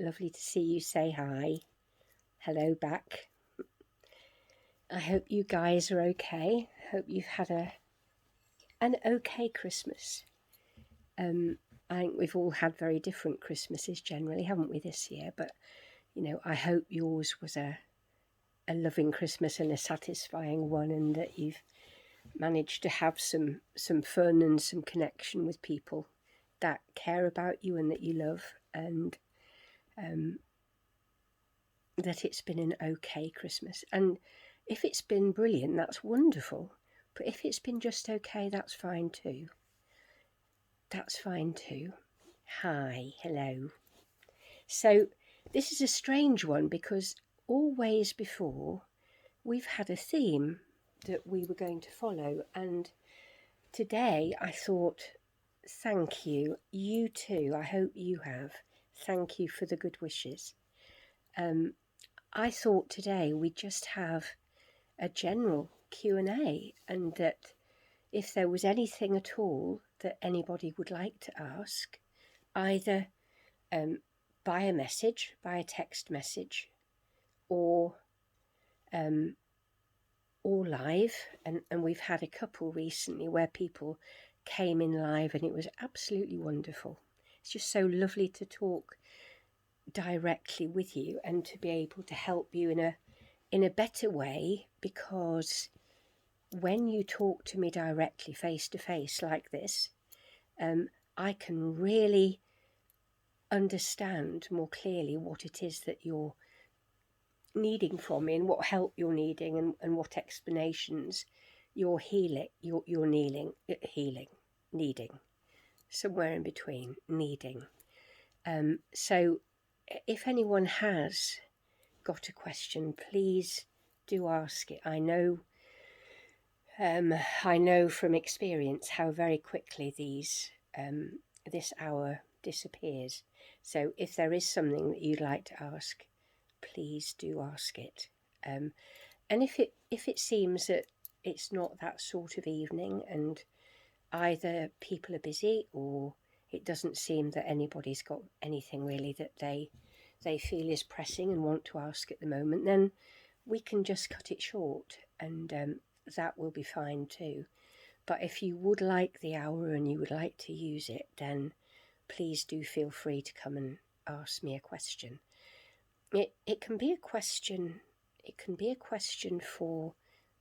Lovely to see you say hi. Hello back. I hope you guys are okay. Hope you've had an okay Christmas. I think we've all had very different Christmases generally, haven't we, this year? But, I hope yours was a loving Christmas and a satisfying one, and that you've managed to have some fun and some connection with people that care about you and that you love, and that it's been an okay Christmas. And if it's been brilliant, that's wonderful. But if it's been just okay, that's fine too. That's fine too. Hi, hello. So this is a strange one because always before we've had a theme that we were going to follow, and today I thought, thank you. You too. I hope you have. Thank you for the good wishes. I thought today we'd just have a general Q&A, and that if there was anything at all that anybody would like to ask, either by a message, by a text message, or live, and we've had a couple recently where people came in live and it was absolutely wonderful. It's just so lovely to talk directly with you and to be able to help you in a better way, because when you talk to me directly face to face like this, I can really understand more clearly what it is that you're needing from me and what help you're needing, and what explanations you're needing, somewhere in between, needing. So if anyone has got a question, please do ask it. I know from experience how very quickly this hour disappears. So if there is something that you'd like to ask, please do ask it. And if it seems that it's not that sort of evening, and either people are busy or it doesn't seem that anybody's got anything really that they feel is pressing and want to ask at the moment, then we can just cut it short, and that will be fine too. But if you would like the hour and you would like to use it, then please do feel free to come and ask me a question. It can be a question. It can be a question for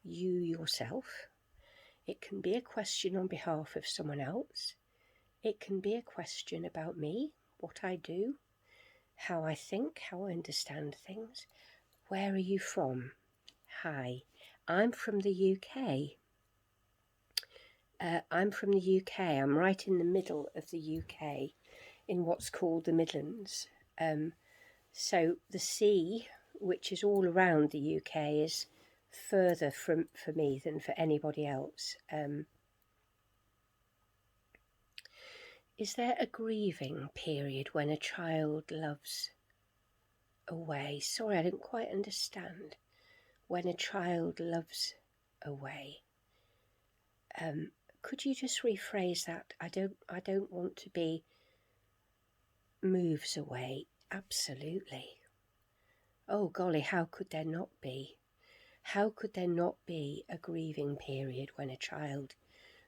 you yourself. It can be a question on behalf of someone else. It can be a question about me, what I do, how I think, how I understand things. Where are you from? Hi, I'm from the UK. I'm from the UK. I'm right in the middle of the UK, in what's called the Midlands. So the sea, which is all around the UK, is further for me than for anybody else. Is there a grieving period when a child loves away? Sorry, I didn't quite understand. When a child loves away. Could you just rephrase that? I don't want to be moves away. Absolutely. Oh golly, how could there not be? How could there not be a grieving period when a child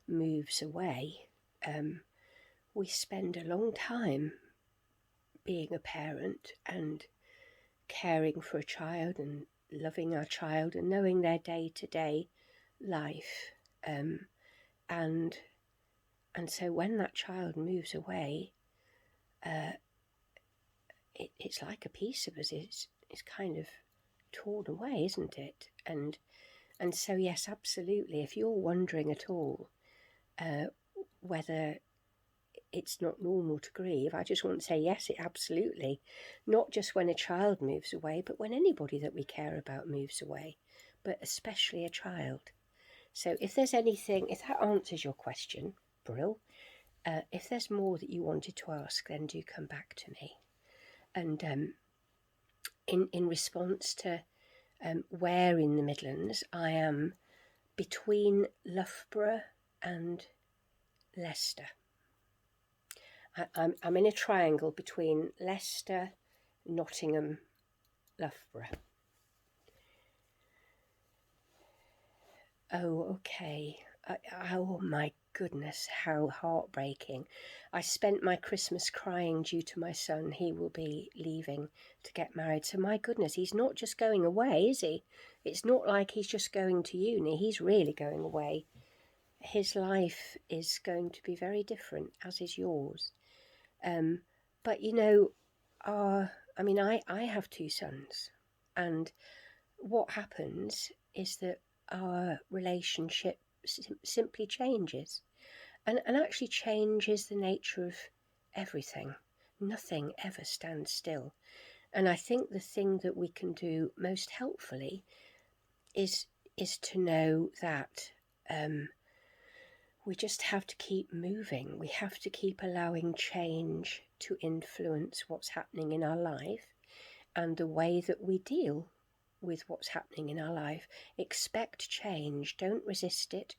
moves away? We spend a long time being a parent and caring for a child and loving our child and knowing their day-to-day life. And so when that child moves away, it's like a piece of us is kind of torn away, isn't it? And so yes, absolutely. If you're wondering at all whether it's not normal to grieve, I just want to say yes, it absolutely. Not just when a child moves away, but when anybody that we care about moves away, but especially a child. So if there's anything, if that answers your question, Brill. If there's more that you wanted to ask, then do come back to me. And in response to where in the Midlands, I am between Loughborough and Leicester. I'm in a triangle between Leicester, Nottingham, Loughborough. Oh, okay. Oh my goodness, how heartbreaking. I spent my Christmas crying due to my son. He will be leaving to get married. So my goodness, he's not just going away, is he? It's not like he's just going to uni. He's really going away. His life is going to be very different, as is yours. But you know, I have two sons, and what happens is that our relationship simply changes, and actually changes the nature of everything. Nothing ever stands still. And I think the thing that we can do most helpfully is to know that we just have to keep moving. We have to keep allowing change to influence what's happening in our life and the way that we deal with what's happening in our life. Expect change. Don't resist it.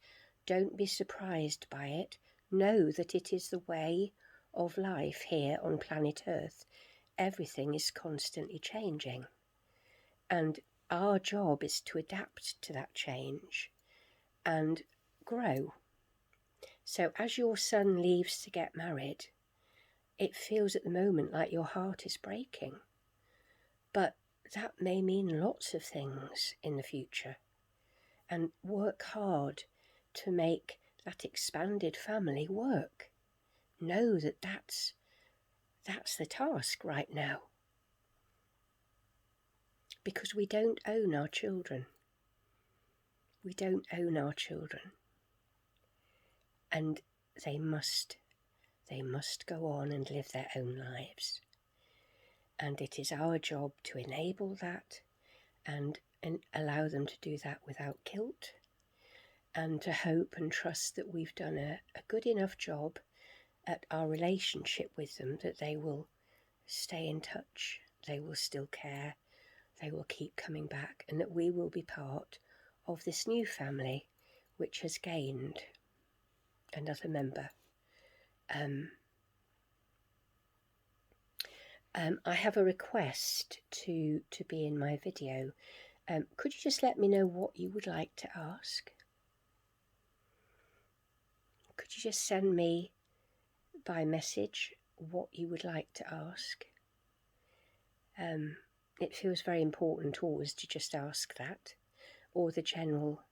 Don't be surprised by it. Know that it is the way of life here on planet Earth. Everything is constantly changing. And our job is to adapt to that change and grow. So as your son leaves to get married, it feels at the moment like your heart is breaking. But that may mean lots of things in the future. And work hard to make that expanded family work. Know that that's the task right now. Because we don't own our children. We don't own our children. And they must go on and live their own lives. And it is our job to enable that and allow them to do that without guilt, and to hope and trust that we've done a good enough job at our relationship with them that they will stay in touch, they will still care, they will keep coming back, and that we will be part of this new family which has gained another member. I have a request to be in my video. Could you just let me know what you would like to ask? Could you just send me by message what you would like to ask? It feels very important always to just ask that, or the general.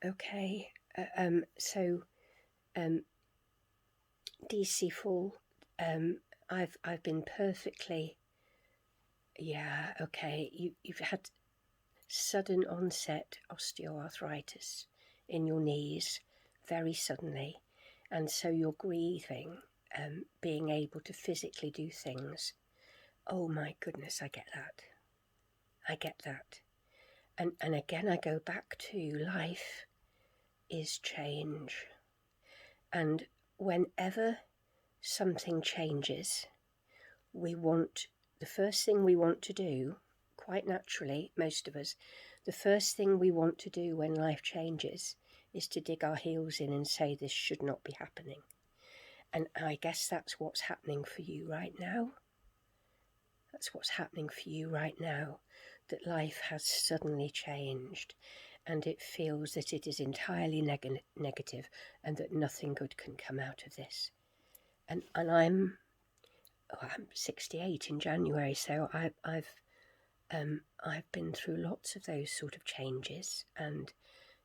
Okay. DC Fall. I've been perfectly. Yeah. Okay. You've had sudden onset osteoarthritis in your knees, very suddenly, and so you're grieving, being able to physically do things. Oh my goodness, I get that. And again, I go back to life is change. And whenever something changes, the first thing we want to do, quite naturally, most of us, the first thing we want to do when life changes is to dig our heels in and say this should not be happening. And I guess that's what's happening for you right now. That's what's happening for you right now, that life has suddenly changed and it feels that it is entirely negative and that nothing good can come out of this. And I'm 68 in January, so I've been through lots of those sort of changes and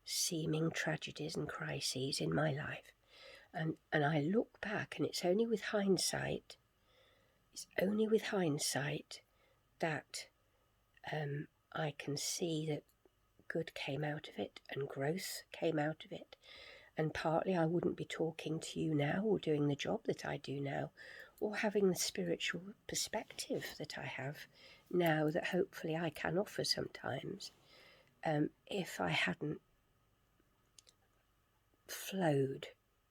seeming tragedies and crises in my life. And I look back, and it's only with hindsight that I can see that good came out of it and growth came out of it. And partly I wouldn't be talking to you now or doing the job that I do now or having the spiritual perspective that I have now that hopefully I can offer sometimes, if I hadn't flowed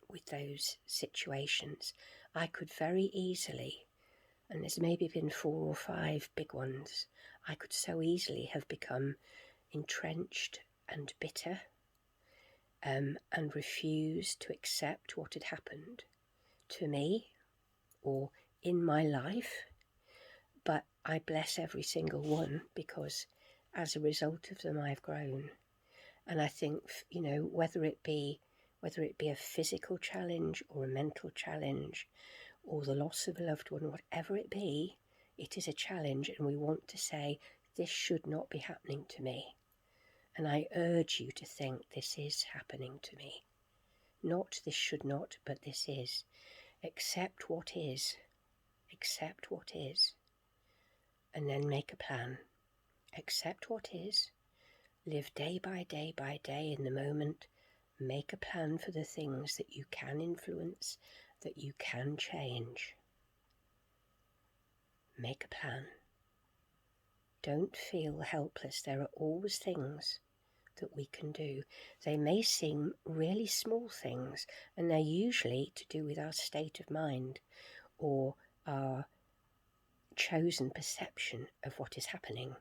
with those situations. I could very easily, and there's maybe been 4 or 5 big ones, I could so easily have become entrenched and bitter and refuse to accept what had happened to me or in my life. But I bless every single one, because as a result of them I've grown. And I think, whether it be a physical challenge or a mental challenge or the loss of a loved one, whatever it be, it is a challenge, and we want to say, this should not be happening to me. And I urge you to think, this is happening to me. Not this should not, but this is. Accept what is. Accept what is. And then make a plan. Accept what is. Live day by day by day in the moment. Make a plan for the things that you can influence, that you can change. Make a plan. Don't feel helpless. There are always things that we can do. They may seem really small things, and they're usually to do with our state of mind or our chosen perception of what is happening.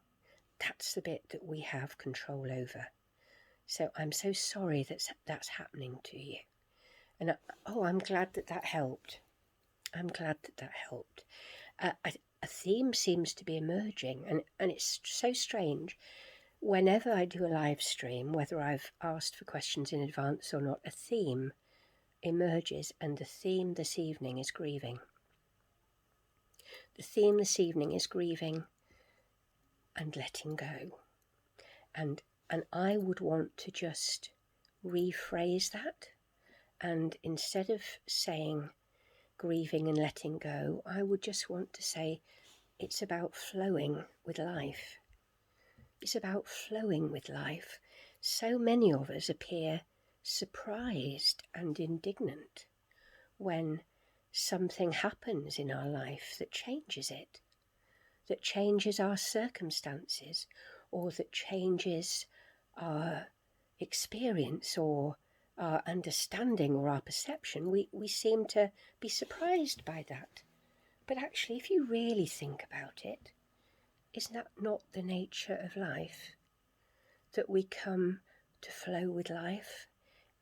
That's the bit that we have control over. So I'm so sorry that's happening to you. And I'm glad that helped. I'm glad that helped. A theme seems to be emerging, and it's so strange. Whenever I do a live stream, whether I've asked for questions in advance or not, a theme emerges, and the theme this evening is grieving. The theme this evening is grieving and letting go. And I would want to just rephrase that, and instead of saying grieving and letting go, I would just want to say it's about flowing with life. It's about flowing with life. So many of us appear surprised and indignant when something happens in our life that changes it, that changes our circumstances, or that changes our experience or our understanding or our perception. We seem to be surprised by that. But actually, if you really think about it, is that not the nature of life? That we come to flow with life,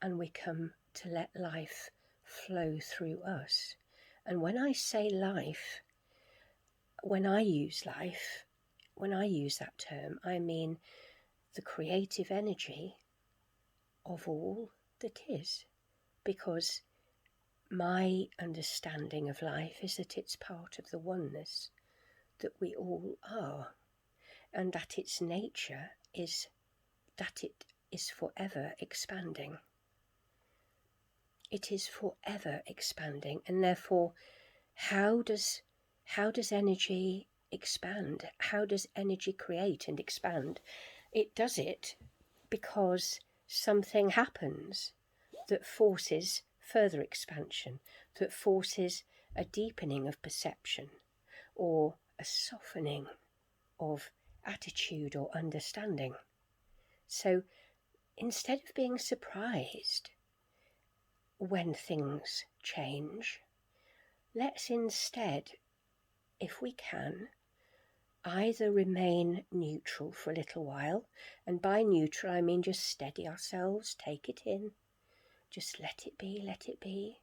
and we come to let life flow through us. And when I say life, when I use that term, I mean the creative energy of all that is. Because my understanding of life is that it's part of the oneness that we all are, and that its nature is that it is forever expanding. It is forever expanding, and therefore, how does energy expand? How does energy create and expand? It does it because something happens that forces further expansion, that forces a deepening of perception or a softening of attitude or understanding. So instead of being surprised when things change, let's instead, if we can, either remain neutral for a little while, and by neutral I mean just steady ourselves, take it in, just let it be,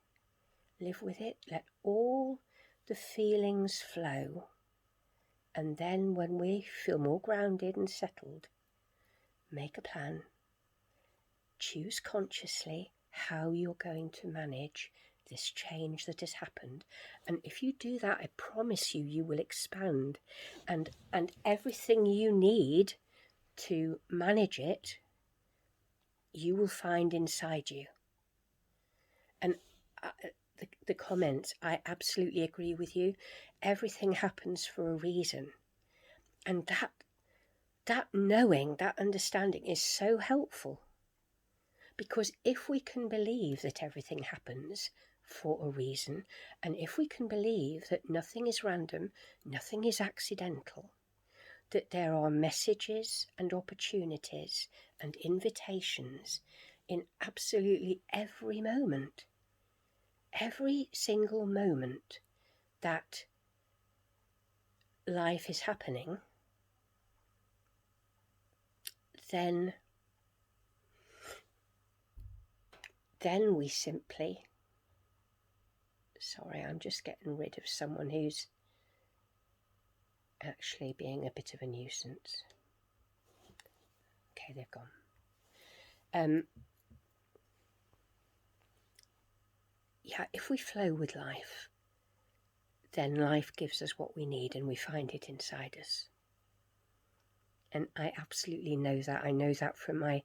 live with it, let all the feelings flow, and then when we feel more grounded and settled, make a plan, choose consciously how you're going to manage this change that has happened. And if you do that, I promise you will expand, and everything you need to manage it, you will find inside you. And the comments, I absolutely agree with you. Everything happens for a reason, and that knowing, that understanding is so helpful. Because if we can believe that everything happens for a reason, and if we can believe that nothing is random, nothing is accidental, that there are messages and opportunities and invitations in absolutely every moment, every single moment that life is happening, then then we simply, sorry, I'm just getting rid of someone who's actually being a bit of a nuisance. Okay, they've gone. Yeah, if we flow with life, then life gives us what we need and we find it inside us. And I absolutely know that. I know that from my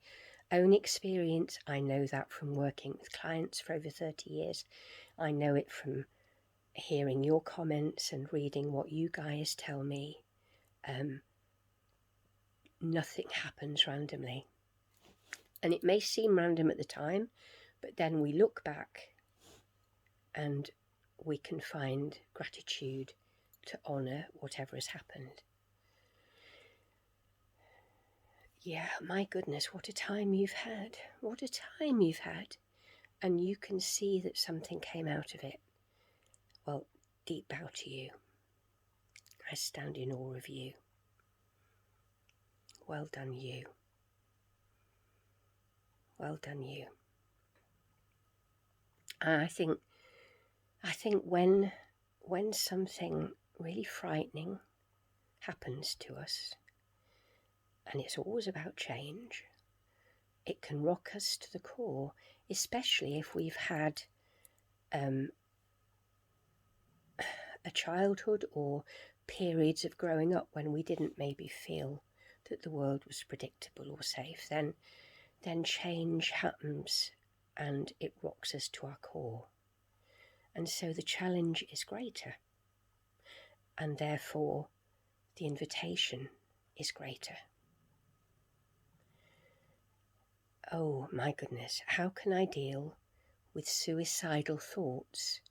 own experience. I know that from working with clients for over 30 years. I know it from hearing your comments and reading what you guys tell me. Nothing happens randomly. And it may seem random at the time, but then we look back and we can find gratitude to honour whatever has happened. Yeah, my goodness, what a time you've had. What a time you've had. And you can see that something came out of it. Well, deep bow to you. I stand in awe of you. Well done, you. Well done, you. And I think when something really frightening happens to us, and it's always about change, it can rock us to the core, especially if we've had a childhood or periods of growing up when we didn't maybe feel that the world was predictable or safe. Then change happens and it rocks us to our core. And so the challenge is greater, and therefore the invitation is greater. Oh my goodness, how can I deal with suicidal thoughts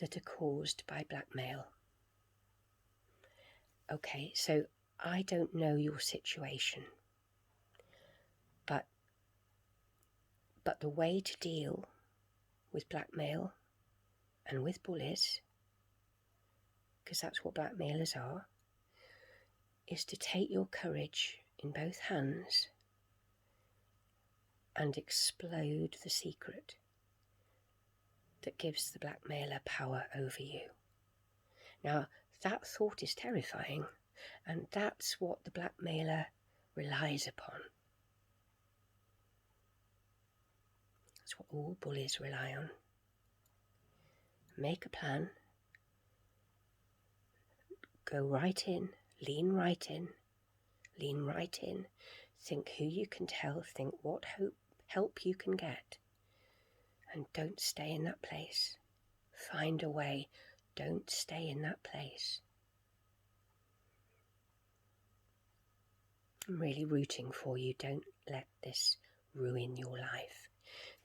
that are caused by blackmail? Okay, so I don't know your situation, but the way to deal with blackmail and with bullies, because that's what blackmailers are, is to take your courage in both hands and explode the secret that gives the blackmailer power over you. Now, that thought is terrifying, and that's what the blackmailer relies upon. That's what all bullies rely on. Make a plan, go right in, lean right in, lean right in, think who you can tell, think what help you can get, and don't stay in that place. Find a way, don't stay in that place. I'm really rooting for you. Don't let this ruin your life.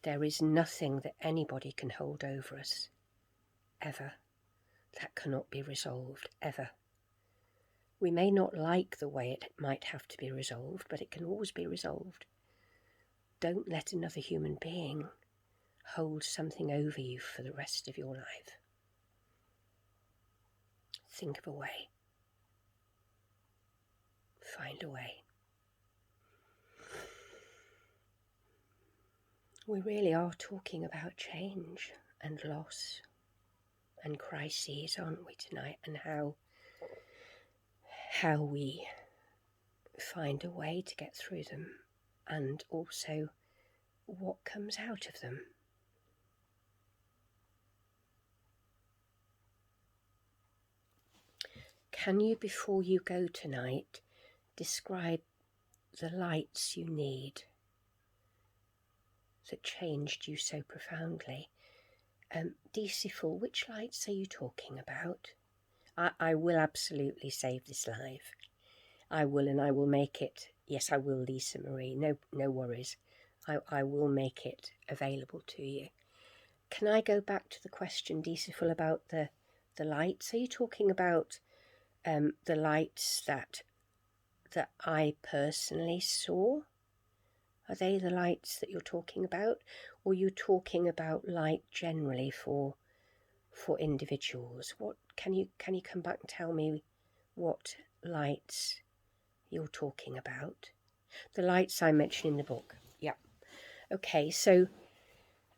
There is nothing that anybody can hold over us, ever, that cannot be resolved, ever. We may not like the way it might have to be resolved, but it can always be resolved. Don't let another human being hold something over you for the rest of your life. Think of a way. Find a way. We really are talking about change and loss and crises, aren't we, tonight? And how we find a way to get through them, and also what comes out of them. Can you, before you go tonight, describe the lights you need that changed you so profoundly? Deciful, which lights are you talking about? I will absolutely save this live. I will, and I will make it. Yes, I will, Lisa Marie. No worries. I will make it available to you. Can I go back to the question, Deciful, about the lights? Are you talking about the lights that I personally saw? Are they the lights that you're talking about, or are you talking about light generally for individuals? What can you come back and tell me what lights you're talking about? The lights I mentioned in the book. Yeah. Okay, so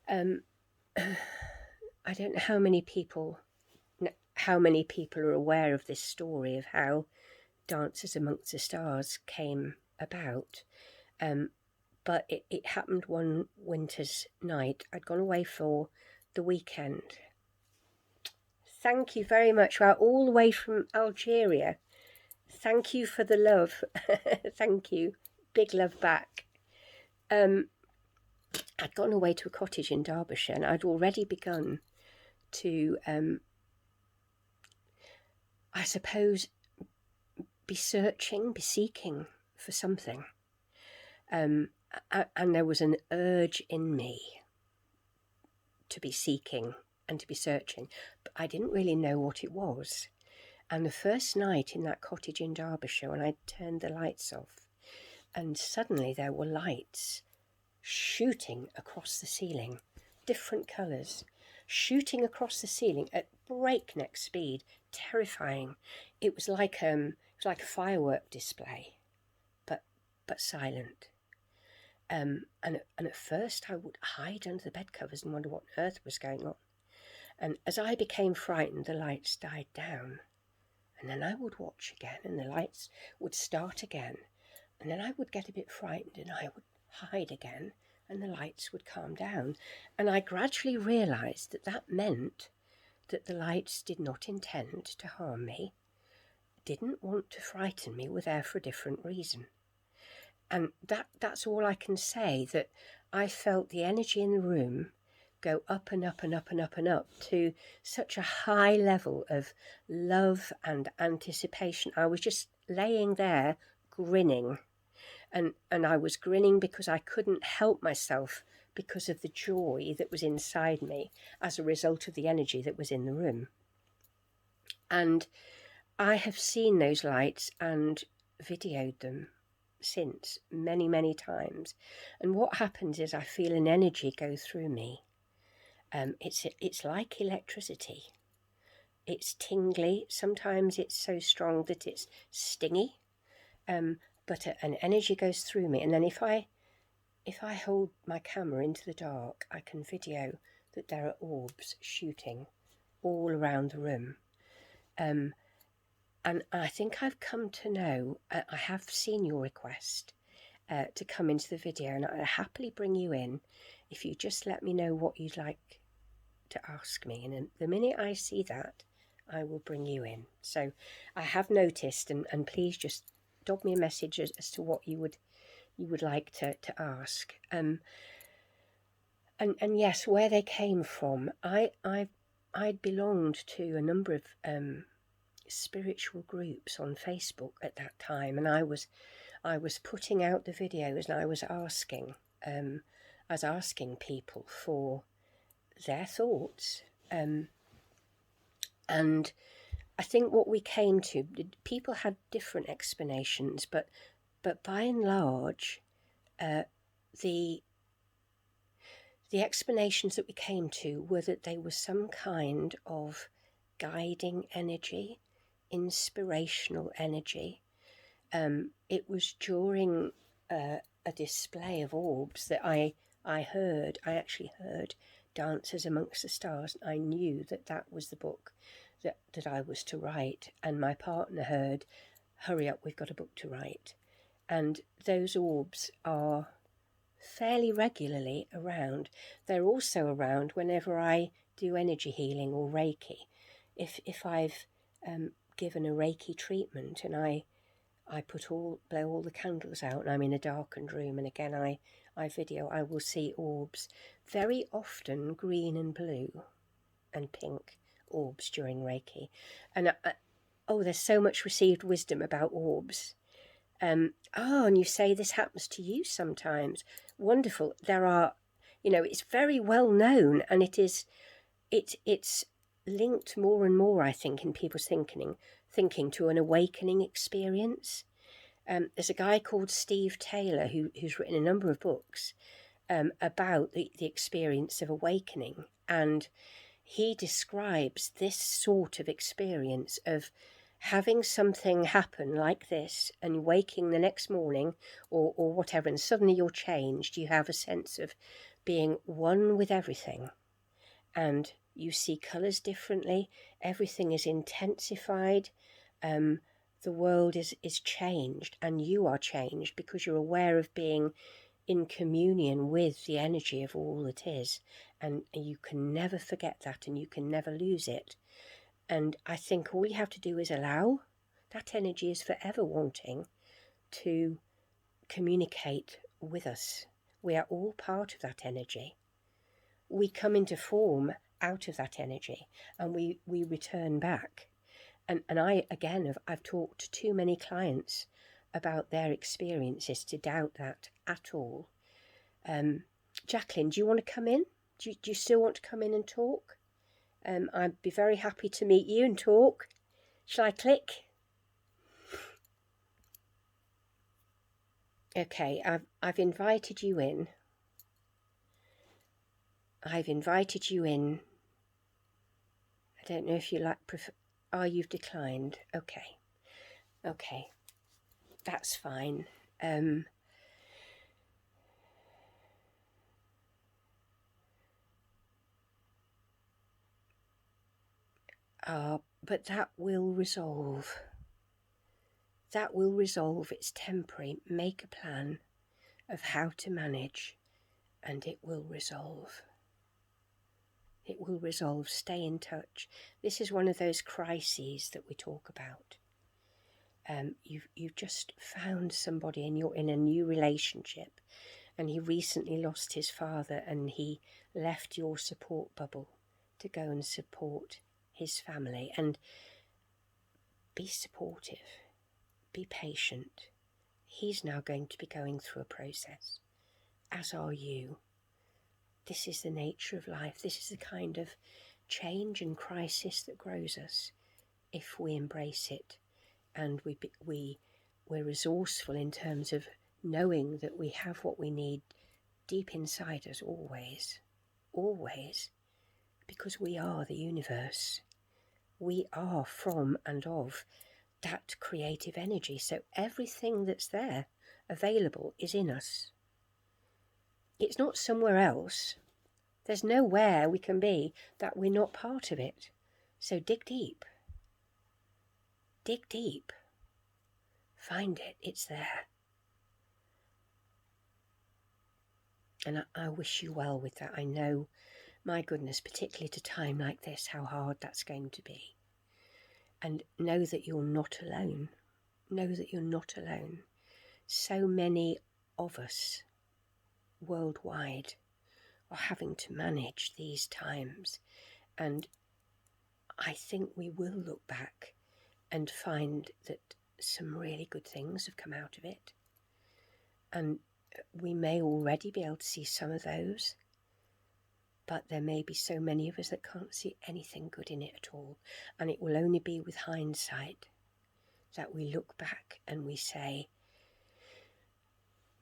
I don't know how many people are aware of this story of how Dances Amongst the Stars came about. But it happened one winter's night. I'd gone away for the weekend. Thank you very much. Well, all the way from Algeria. Thank you for the love. Thank you. Big love back. I'd gone away to a cottage in Derbyshire, and I'd already begun to, I suppose, be seeking for something. And there was an urge in me to be seeking and to be searching, but I didn't really know what it was. And the first night in that cottage in Derbyshire, when I turned the lights off, and suddenly there were lights shooting across the ceiling, different colours, shooting across the ceiling at breakneck speed, terrifying. It was like a firework display, but silent. And at first I would hide under the bed covers and wonder what on earth was going on. And as I became frightened, the lights died down. And then I would watch again, and the lights would start again. And then I would get a bit frightened, and I would hide again, and the lights would calm down. And I gradually realised that that meant that the lights did not intend to harm me, didn't want to frighten me, were there for a different reason. And that's all I can say, that I felt the energy in the room go up and up and up and up and up to such a high level of love and anticipation. I was just laying there grinning, and I was grinning because I couldn't help myself, because of the joy that was inside me as a result of the energy that was in the room. And I have seen those lights and videoed them since many times, and what happens is I feel an energy go through me. It's like electricity. It's tingly. Sometimes it's so strong that it's stingy, but an energy goes through me. And then if I hold my camera into the dark, I can video that there are orbs shooting all around the room. And I think I've come to know, I have seen your request to come into the video, and I'll happily bring you in if you just let me know what you'd like to ask me, and the minute I see that, I will bring you in. So I have noticed, and please just drop me a message as to what you would like to ask. And yes, where they came from, I'd belonged to a number of spiritual groups on Facebook at that time, and I was putting out the videos, and I was asking people for their thoughts, and I think what we came to, people had different explanations, but by and large, the explanations that we came to were that they were some kind of guiding energy, inspirational energy. It was during a display of orbs that I actually heard Dances Amongst the Stars. I knew that was the book that I was to write, and my partner heard, hurry up, we've got a book to write. And those orbs are fairly regularly around. They're also around whenever I do energy healing or Reiki. If I've given a Reiki treatment and I blow all the candles out and I'm in a darkened room, and again I video, I will see orbs, very often green and blue and pink orbs during Reiki. And there's so much received wisdom about orbs. And you say this happens to you sometimes. Wonderful. There are, it's very well known, and it's linked more and more, I think, in people's thinking to an awakening experience. There's a guy called Steve Taylor who's written a number of books about the experience of awakening, and he describes this sort of experience of having something happen like this and waking the next morning or whatever, and suddenly you're changed. You have a sense of being one with everything, and you see colours differently, everything is intensified, the world is changed, and you are changed because you're aware of being in communion with the energy of all that is, and you can never forget that, and you can never lose it. And I think all you have to do is allow that energy is forever wanting to communicate with us. We are all part of that energy. We come into form out of that energy, and we return back. And I, again, I've talked to too many clients about their experiences to doubt that at all. Jacqueline, do you want to come in? Do you still want to come in and talk? I'd be very happy to meet you and talk. Shall I click? Okay, I've invited you in. I've invited you in. I don't know if you like... you've declined. Okay. Okay. That's fine. But that will resolve. That will resolve. It's temporary. Make a plan of how to manage, and it will resolve. It will resolve. Stay in touch. This is one of those crises that we talk about. You've just found somebody, and you're in a new relationship, and he recently lost his father, and he left your support bubble to go and support his family. And be supportive, be patient. He's now going to be going through a process, as are you. This is the nature of life. This is the kind of change and crisis that grows us if we embrace it, and we're resourceful in terms of knowing that we have what we need deep inside us always, because we are the universe. We are from and of that creative energy. So everything that's there available is in us. It's not somewhere else. There's nowhere we can be that we're not part of it. So dig deep. Dig deep. Find it. It's there. And I wish you well with that. I know, my goodness, particularly at a time like this, how hard that's going to be. And know that you're not alone. Know that you're not alone. So many of us worldwide are having to manage these times, and I think we will look back and find that some really good things have come out of it, and we may already be able to see some of those, but there may be so many of us that can't see anything good in it at all, and it will only be with hindsight that we look back and we say,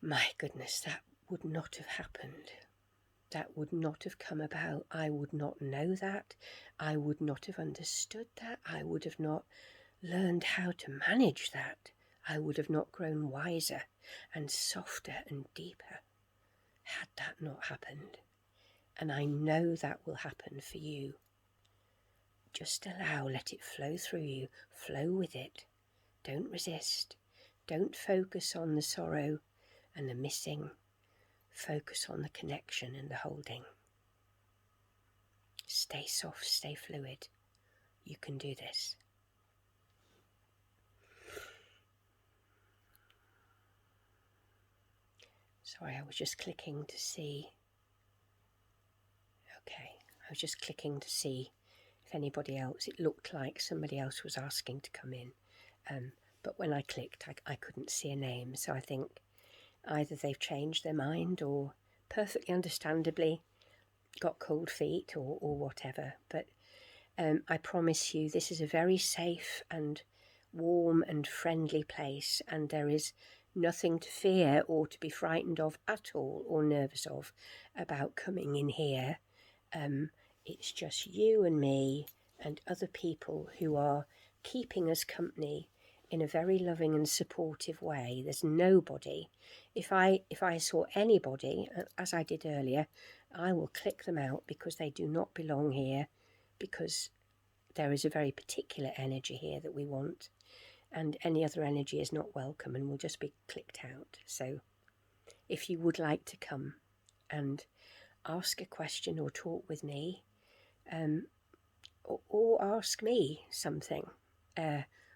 my goodness, that would not have happened. That would not have come about. I would not know that. I would not have understood that. I would have not learned how to manage that. I would have not grown wiser and softer and deeper had that not happened. And I know that will happen for you. Just allow, let it flow through you. Flow with it. Don't resist. Don't focus on the sorrow and the missing. Focus on the connection and the holding. Stay soft, stay fluid. You can do this. Sorry, I was just clicking to see. Okay, I was just clicking to see if anybody else, it looked like somebody else was asking to come in. But when I clicked, I couldn't see a name. So I think either they've changed their mind or perfectly understandably got cold feet or whatever. But I promise you, this is a very safe and warm and friendly place, and there is nothing to fear or to be frightened of at all or nervous of about coming in here. It's just you and me and other people who are keeping us company in a very loving and supportive way. There's nobody. If I saw anybody, as I did earlier, I will click them out because they do not belong here, because there is a very particular energy here that we want, and any other energy is not welcome and will just be clicked out. So if you would like to come and ask a question or talk with me, or ask me something,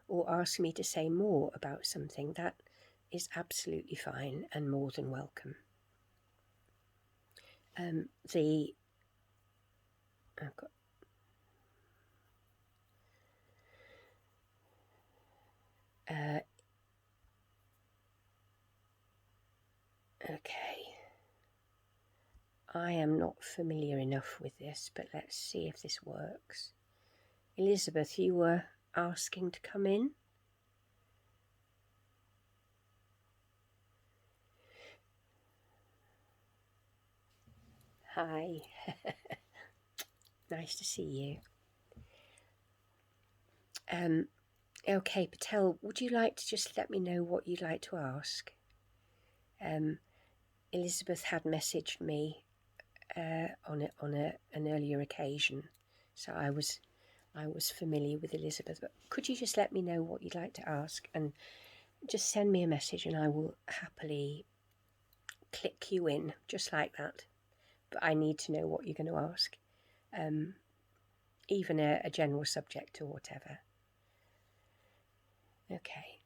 or ask me to say more about something, that is absolutely fine and more than welcome. I've got okay. I am not familiar enough with this, but let's see if this works. Elizabeth, you were asking to come in? Hi. Nice to see you. Okay, Patel, would you like to just let me know what you'd like to ask? Elizabeth had messaged me on an earlier occasion, so I was familiar with Elizabeth. But could you just let me know what you'd like to ask, and just send me a message, and I will happily click you in just like that. But I need to know what you're going to ask, even a general subject or whatever. Okay,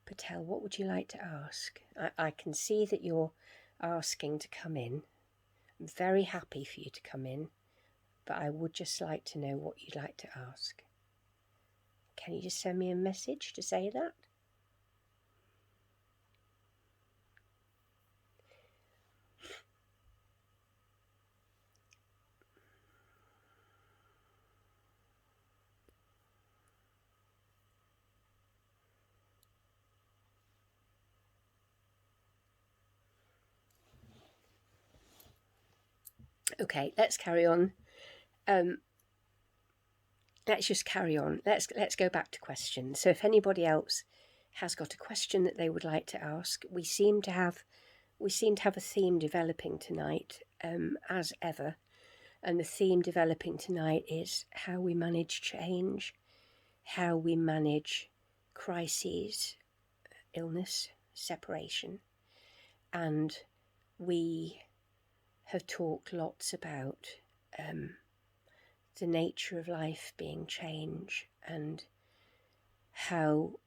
Patel, what would you like to ask? I can see that you're asking to come in. I'm very happy for you to come in, but I would just like to know what you'd like to ask. Can you just send me a message to say that? Okay, let's carry on. Let's just carry on. Let's go back to questions. So if anybody else has got a question that they would like to ask, we seem to have a theme developing tonight, as ever. And the theme developing tonight is how we manage change, how we manage crises, illness, separation. And we have talked lots about the nature of life being change, and how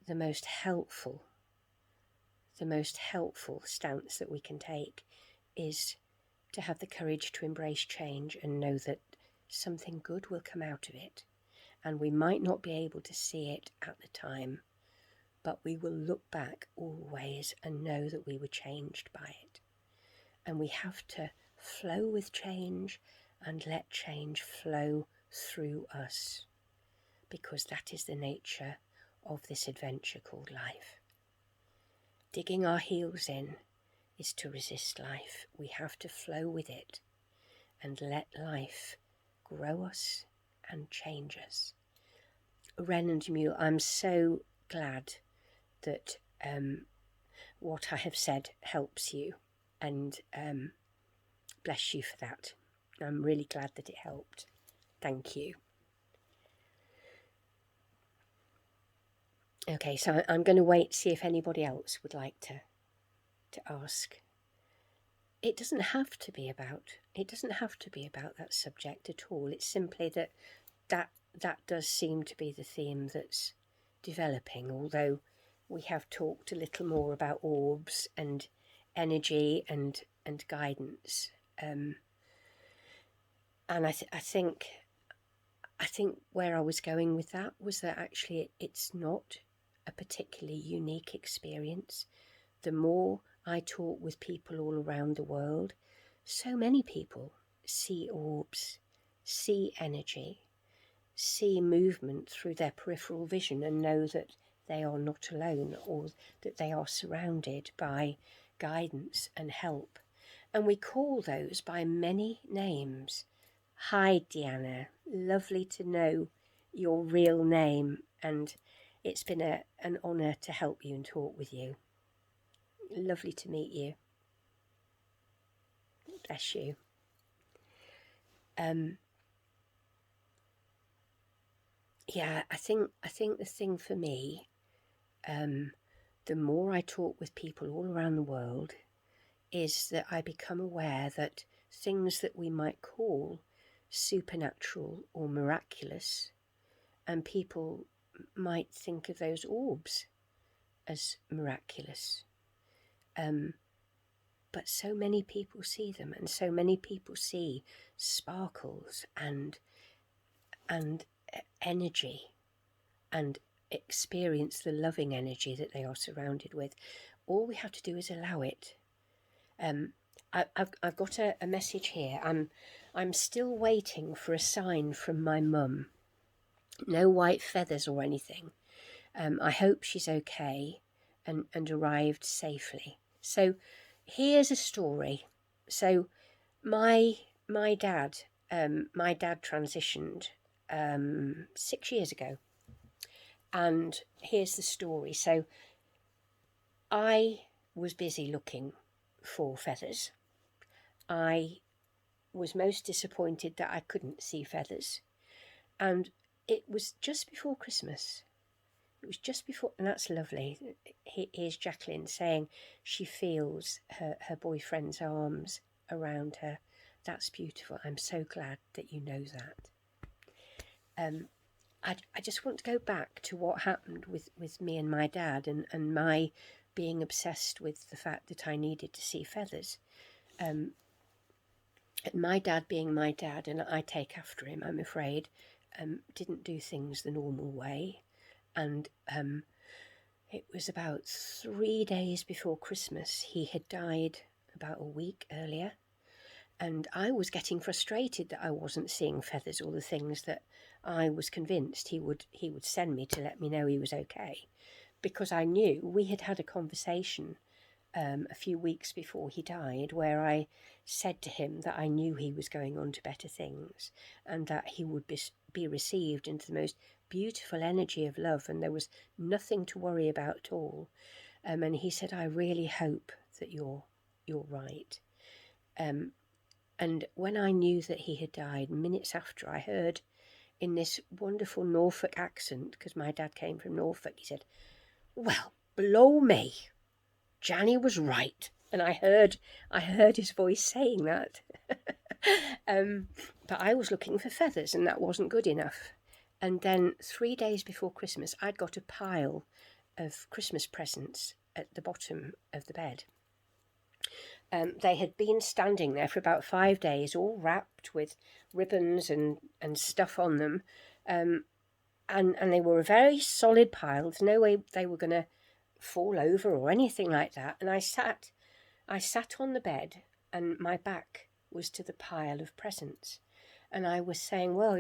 the most helpful stance that we can take is to have the courage to embrace change and know that something good will come out of it. And we might not be able to see it at the time, but we will look back always and know that we were changed by it. And we have to flow with change and let change flow through us, because that is the nature of this adventure called life. Digging our heels in is to resist life. We have to flow with it and let life grow us and change us. Ren and Mew, I'm so glad that what I have said helps you, and bless you for that. I'm really glad that it helped. Thank you. Okay, so I'm going to wait, see if anybody else would like to ask. It doesn't have to be about that subject at all. It's simply that does seem to be the theme that's developing, although we have talked a little more about orbs and energy and guidance. And I think where I was going with that was that actually it's not a particularly unique experience. The more I talk with people all around the world, so many people see orbs, see energy, see movement through their peripheral vision, and know that they are not alone, or that they are surrounded by guidance and help. And we call those by many names. Hi, Deanna. Lovely to know your real name. And It's been an honour to help you and talk with you. Lovely to meet you. Bless you. Yeah, I think the thing for me, the more I talk with people all around the world, is that I become aware that things that we might call supernatural or miraculous, and people might think of those orbs as miraculous. But so many people see them, and so many people see sparkles and energy, and experience the loving energy that they are surrounded with. All we have to do is allow it. I've got a message here. I'm still waiting for a sign from my mum. No white feathers or anything. I hope she's okay and arrived safely. So here's a story. So my dad transitioned 6 years ago, and here's the story. So I was busy looking for feathers. I was most disappointed that I couldn't see feathers, and it was just before Christmas. It was just before, and that's lovely. Here's Jacqueline saying she feels her boyfriend's arms around her. That's beautiful. I'm so glad that you know that. I just want to go back to what happened with me and my dad, and my being obsessed with the fact that I needed to see feathers. And my dad being my dad, and I take after him, I'm afraid, didn't do things the normal way. And it was about 3 days before Christmas. He had died about a week earlier, and I was getting frustrated that I wasn't seeing feathers or the things that I was convinced he would send me to let me know he was okay, because I knew we had had a conversation a few weeks before he died, where I said to him that I knew he was going on to better things, and that he would be received into the most beautiful energy of love, and there was nothing to worry about at all. And he said, I really hope that you're right. And when I knew that he had died, minutes after, I heard in this wonderful Norfolk accent, because my dad came from Norfolk, he said, well, blow me, Janny was right. And I heard his voice saying that. But I was looking for feathers, and that wasn't good enough. And then 3 days before Christmas, I'd got a pile of Christmas presents at the bottom of the bed. They had been standing there for about 5 days, all wrapped with ribbons and stuff on them. And they were a very solid pile. There's no way they were going to fall over or anything like that. And I sat on the bed, and my back was to the pile of presents. And I was saying, well,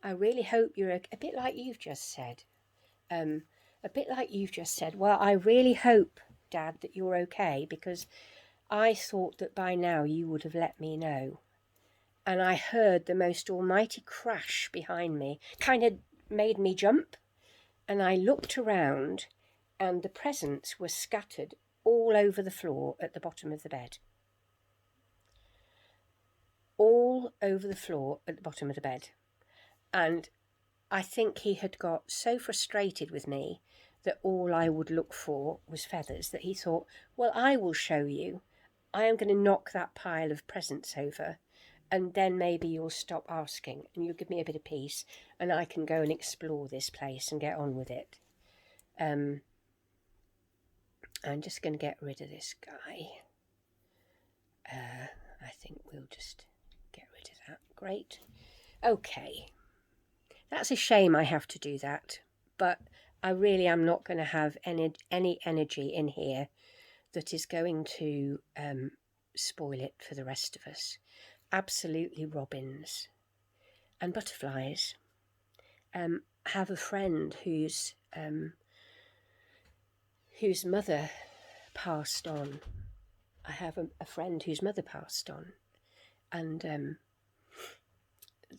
I really hope you're a bit like you've just said. Well, I really hope, Dad, that you're okay, because I thought that by now you would have let me know. And I heard the most almighty crash behind me, kind of made me jump. And I looked around, and the presents were scattered all over the floor at the bottom of the bed. All over the floor at the bottom of the bed. And I think he had got so frustrated with me that all I would look for was feathers, that he thought, well, I will show you. I am going to knock that pile of presents over, and then maybe you'll stop asking and you'll give me a bit of peace, and I can go and explore this place and get on with it. I'm just going to get rid of this guy. I think we'll just get rid of that. Great. Okay. That's a shame I have to do that, but I really am not going to have any energy in here that is going to spoil it for the rest of us. Absolutely robins and butterflies. Have a friend whose mother passed on. I have a friend whose mother passed on, and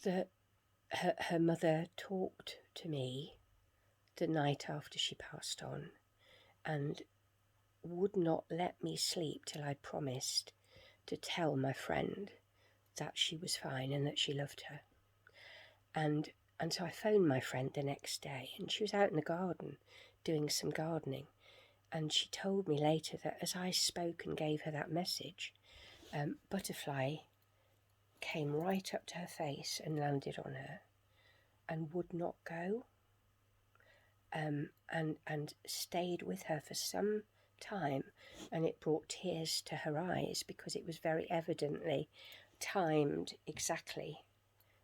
her mother talked to me the night after she passed on, and would not let me sleep till I'd promised to tell my friend that she was fine and that she loved her. And so I phoned my friend the next day, and she was out in the garden doing some gardening, and she told me later that as I spoke and gave her that message, butterfly came right up to her face and landed on her and would not go, and stayed with her for some time, and it brought tears to her eyes because it was very evidently timed exactly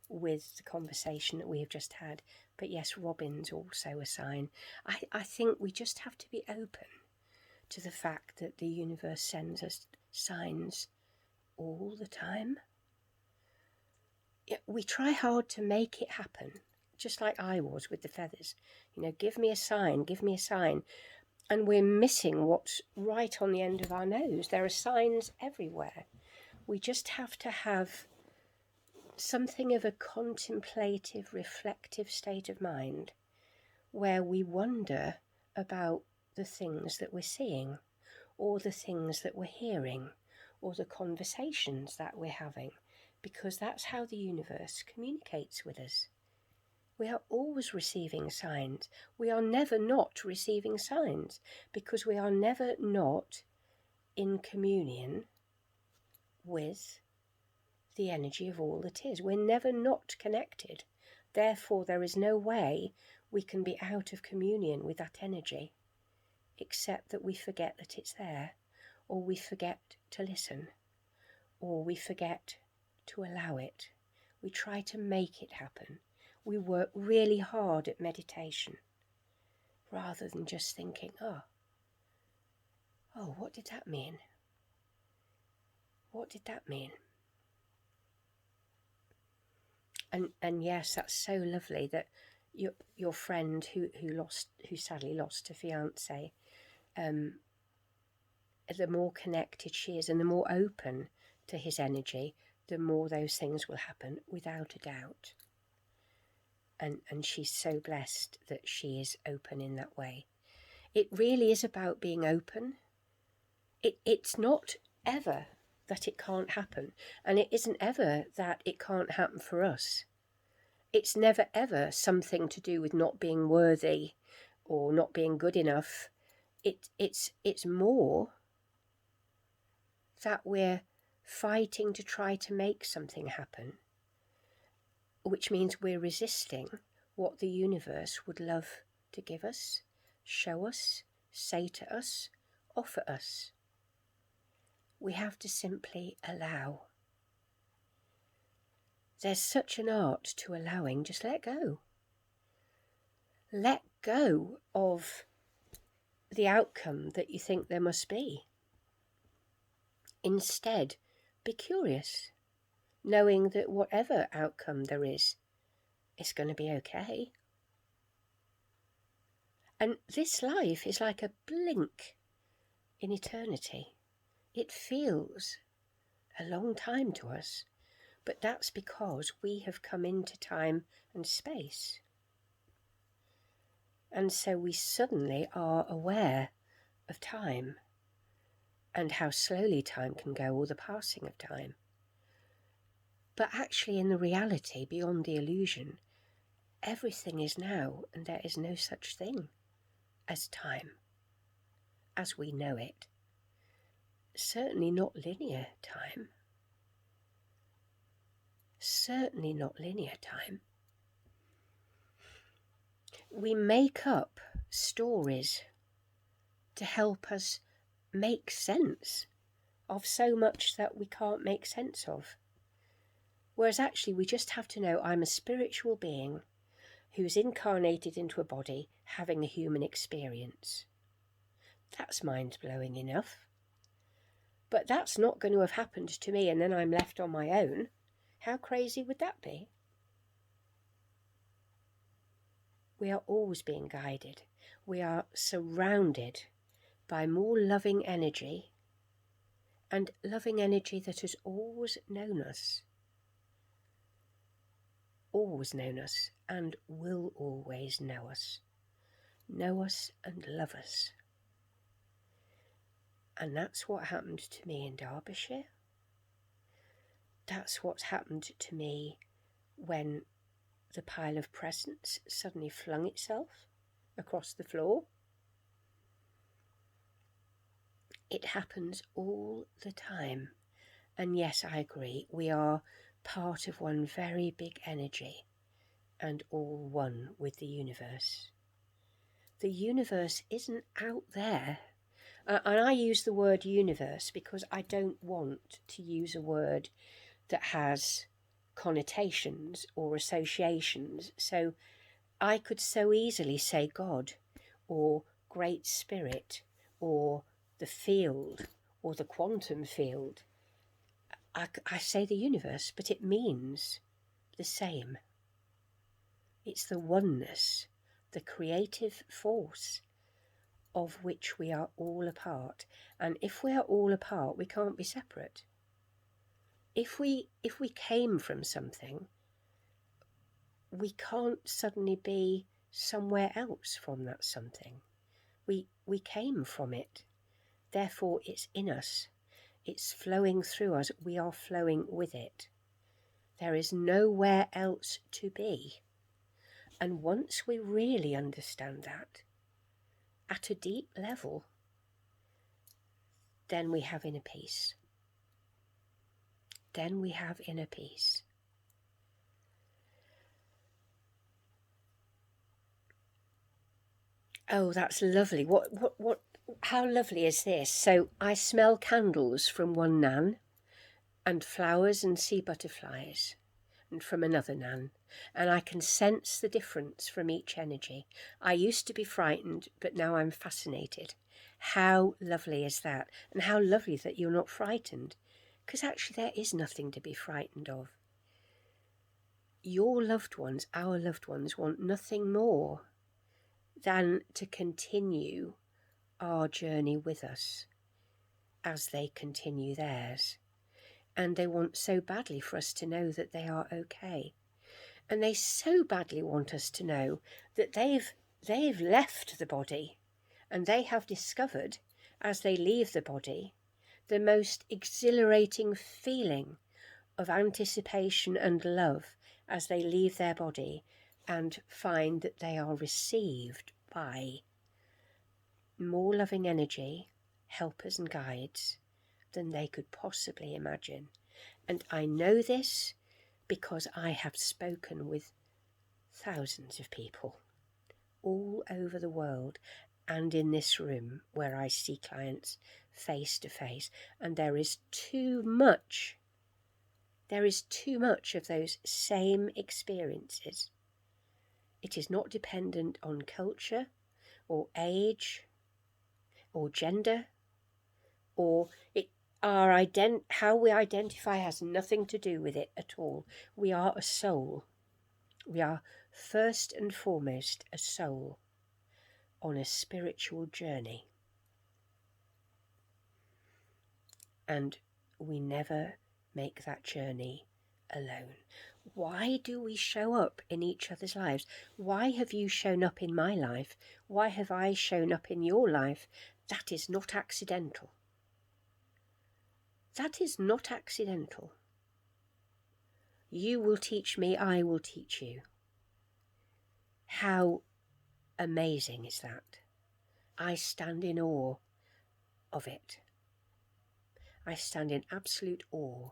with the conversation that we have just had. But yes, robin's also a sign. I think we just have to be open to the fact that the universe sends us signs all the time. We try hard to make it happen, just like I was with the feathers. Give me a sign, give me a sign. And we're missing what's right on the end of our nose. There are signs everywhere. We just have to have something of a contemplative, reflective state of mind where we wonder about the things that we're seeing, or the things that we're hearing, or the conversations that we're having, because that's how the universe communicates with us. We are always receiving signs. We are never not receiving signs, because we are never not in communion with the energy of all that is. We're never not connected. Therefore, there is no way we can be out of communion with that energy, except that we forget that it's there, or we forget to listen, or we forget to allow it. We try to make it happen. We work really hard at meditation, rather than just thinking, oh, what did that mean? What did that mean? And yes, that's so lovely that your friend who sadly lost her fiance, the more connected she is and the more open to his energy, the more those things will happen, without a doubt. And she's so blessed that she is open in that way. It really is about being open. It's not ever that it can't happen, and it isn't ever that it can't happen for us. It's never ever something to do with not being worthy or not being good enough. It's more that we're fighting to try to make something happen, which means we're resisting what the universe would love to give us, show us, say to us, offer us. We have to simply allow. There's such an art to allowing. Just let go. Let go of the outcome that you think there must be. Instead, be curious, knowing that whatever outcome there is, it's going to be okay. And this life is like a blink in eternity. It feels a long time to us, but that's because we have come into time and space. And so we suddenly are aware of time and how slowly time can go, or the passing of time. But actually, in the reality, beyond the illusion, everything is now, and there is no such thing as time as we know it. Certainly not linear time. Certainly not linear time. We make up stories to help us make sense of so much that we can't make sense of. Whereas actually we just have to know, I'm a spiritual being who's incarnated into a body having a human experience. That's mind-blowing enough. But that's not going to have happened to me and then I'm left on my own. How crazy would that be? We are always being guided. We are surrounded by more loving energy, and loving energy that has always known us, and will always know us. know us and love us. And that's what happened to me in Derbyshire. That's what's happened to me when the pile of presents suddenly flung itself across the floor. It happens all the time. And yes, I agree, we are part of one very big energy and all one with the universe. The universe isn't out there. And I use the word universe because I don't want to use a word that has connotations or associations. So I could so easily say God or Great Spirit or the field or the quantum field. I say the universe, but it means the same. It's the oneness, the creative force of which we are all a part. And if we are all a part, we can't be separate. If we came from something, we can't suddenly be somewhere else from that something. We came from it. Therefore, it's in us. It's flowing through us. We are flowing with it. There is nowhere else to be. And once we really understand that, at a deep level, then we have inner peace. Then we have inner peace. Oh, that's lovely. How lovely is this? So I smell candles from one nan, and flowers and sea butterflies, and from another nan, and I can sense the difference from each energy. I used to be frightened, but now I'm fascinated. How lovely is that? And how lovely that you're not frightened, because actually there is nothing to be frightened of. Your loved ones, our loved ones, want nothing more than to continue our journey with us as they continue theirs. And they want so badly for us to know that they are okay. And they so badly want us to know that they've left the body, and they have discovered, as they leave the body, the most exhilarating feeling of anticipation and love as they leave their body and find that they are received by more loving energy, helpers and guides than they could possibly imagine. And I know this because I have spoken with thousands of people all over the world and in this room where I see clients face to face, and there is too much of those same experiences. It is not dependent on culture or age or gender, or how we identify has nothing to do with it at all. We are a soul. We are first and foremost a soul on a spiritual journey. And we never make that journey alone. Why do we show up in each other's lives? Why have you shown up in my life? Why have I shown up in your life? That is not accidental. That is not accidental. You will teach me, I will teach you. How amazing is that? I stand in awe of it. I stand in absolute awe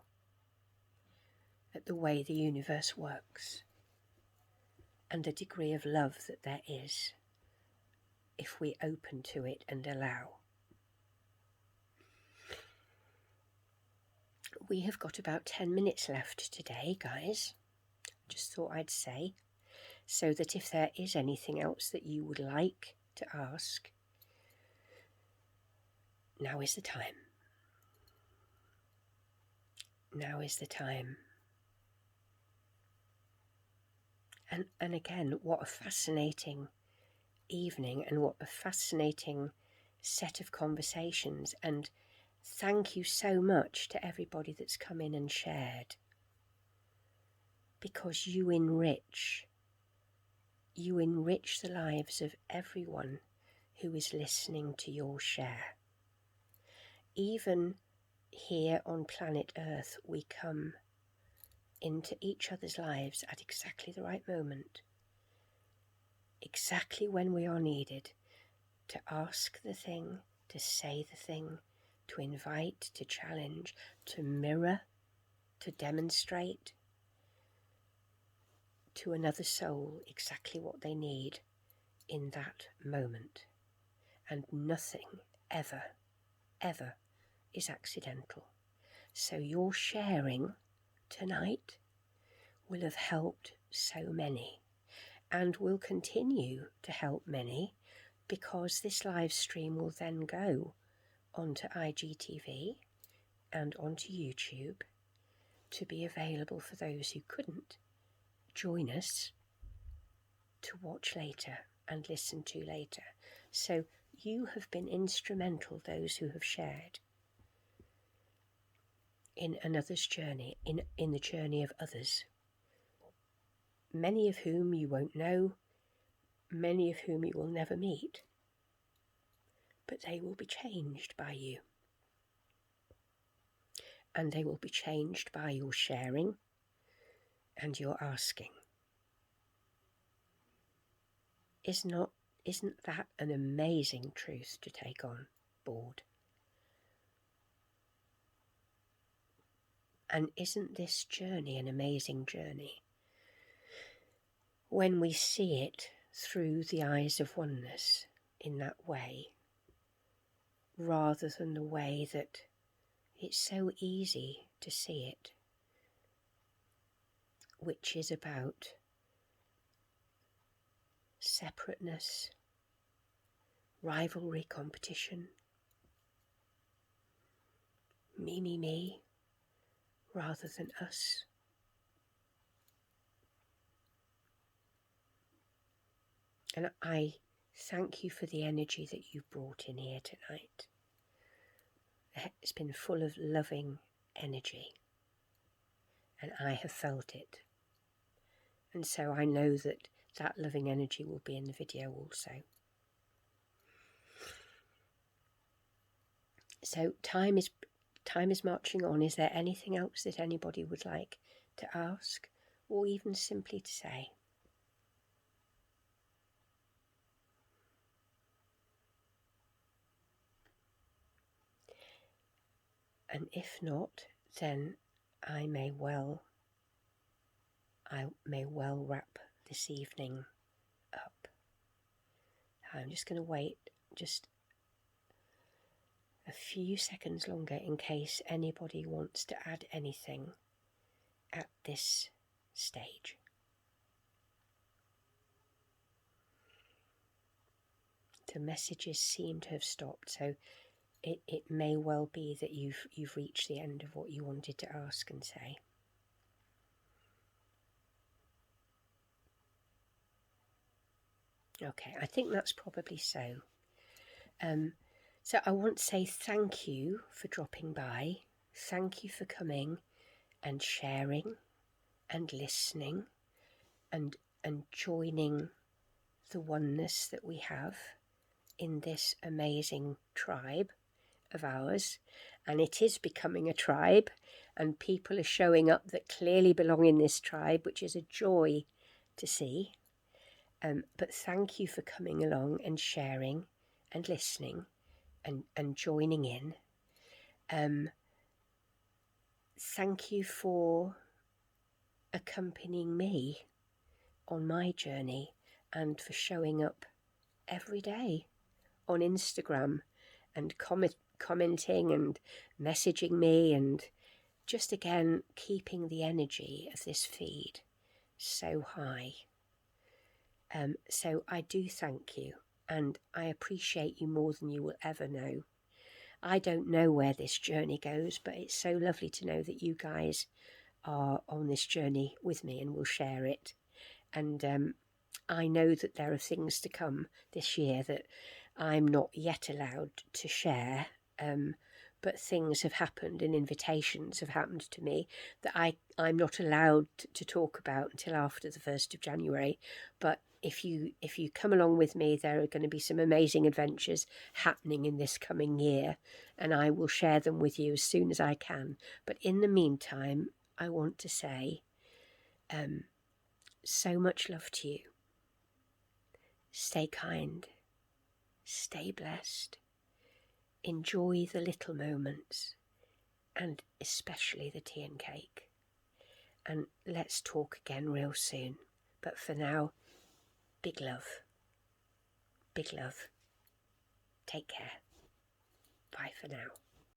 at the way the universe works and the degree of love that there is if we open to it and allow. We have got about 10 minutes left today, guys. Just thought I'd say, so that if there is anything else that you would like to ask, now is the time. Now is the time. And again, what a fascinating evening, and what a fascinating set of conversations. And thank you so much to everybody that's come in and shared, because you enrich you enrich the lives of everyone who is listening to your share. Even here on planet Earth, we come into each other's lives at exactly the right moment, exactly when we are needed, to ask the thing, to say the thing, to invite, to challenge, to mirror, to demonstrate to another soul exactly what they need in that moment. And nothing ever, ever is accidental. So your sharing tonight will have helped so many and will continue to help many, because this live stream will then go onto IGTV and onto YouTube to be available for those who couldn't join us to watch later and listen to later. So you have been instrumental, those who have shared, in another's journey, in the journey of others, many of whom you won't know, many of whom you will never meet, but they will be changed by you. And they will be changed by your sharing and your asking. Isn't that an amazing truth to take on board? And isn't this journey an amazing journey? When we see it through the eyes of oneness in that way, rather than the way that it's so easy to see it, which is about separateness, rivalry, competition, me, rather than us. And I thank you for the energy that you've brought in here tonight. It's been full of loving energy, and I have felt it. And so I know that that loving energy will be in the video also. So time is marching on. Is there anything else that anybody would like to ask, or even simply to say? And if not, then I may well wrap this evening up. I'm just going to wait just a few seconds longer in case anybody wants to add anything at this stage. The messages seem to have stopped, so it may well be that you've reached the end of what you wanted to ask and say. Okay, I think that's probably so. So I want to say thank you for dropping by. Thank you for coming and sharing and listening and joining the oneness that we have in this amazing tribe of ours. And it is becoming a tribe, and people are showing up that clearly belong in this tribe, which is a joy to see. But thank you for coming along and sharing and listening and joining in. Thank you for accompanying me on my journey and for showing up every day on Instagram and commenting and messaging me, and just again keeping the energy of this feed so high. So I do thank you, and I appreciate you more than you will ever know. I don't know where this journey goes, but it's so lovely to know that you guys are on this journey with me and will share it. And I know that there are things to come this year that I'm not yet allowed to share, but things have happened and invitations have happened to me that I'm not allowed to talk about until after the 1st of January. But if you come along with me, there are going to be some amazing adventures happening in this coming year, and I will share them with you as soon as I can. But in the meantime, I want to say so much love to you. Stay kind, stay blessed, enjoy the little moments, and especially the tea and cake. And let's talk again real soon. But for now, big love. Big love. Take care. Bye for now.